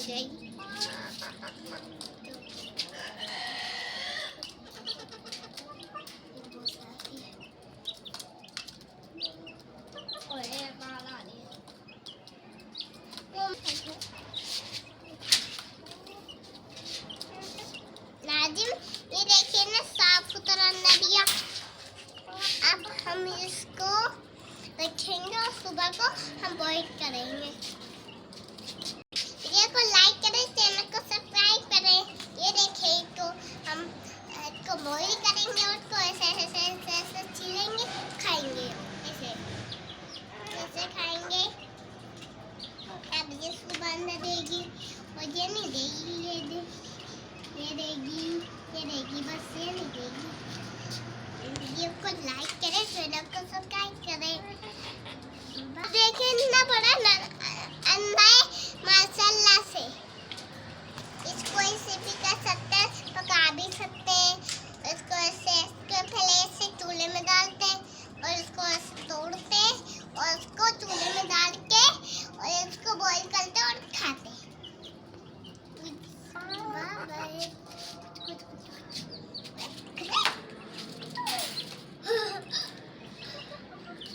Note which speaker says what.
Speaker 1: जाएगी। नाजिम, ये देखिए ना साफ सुथरा नदिया। अब हम इसको रखेंगे और सुबह को हम बॉईल करेंगे। वीडियो को लाइक करें, चैनल को सब्सक्राइब करें। ये देखिए तो हम इसको बॉईल करेंगे और इसको ऐसे छीलेंगे, खाएंगे। ऐसे खाएंगे। अब ये सुबह अंदर देगी और ये नहीं देगी, ये देगी, बस ये नहीं देगी। वीडियो को लाइक करें, चैनल को सब्सक्राइब करें। देखिए इतना बड़ा अंडा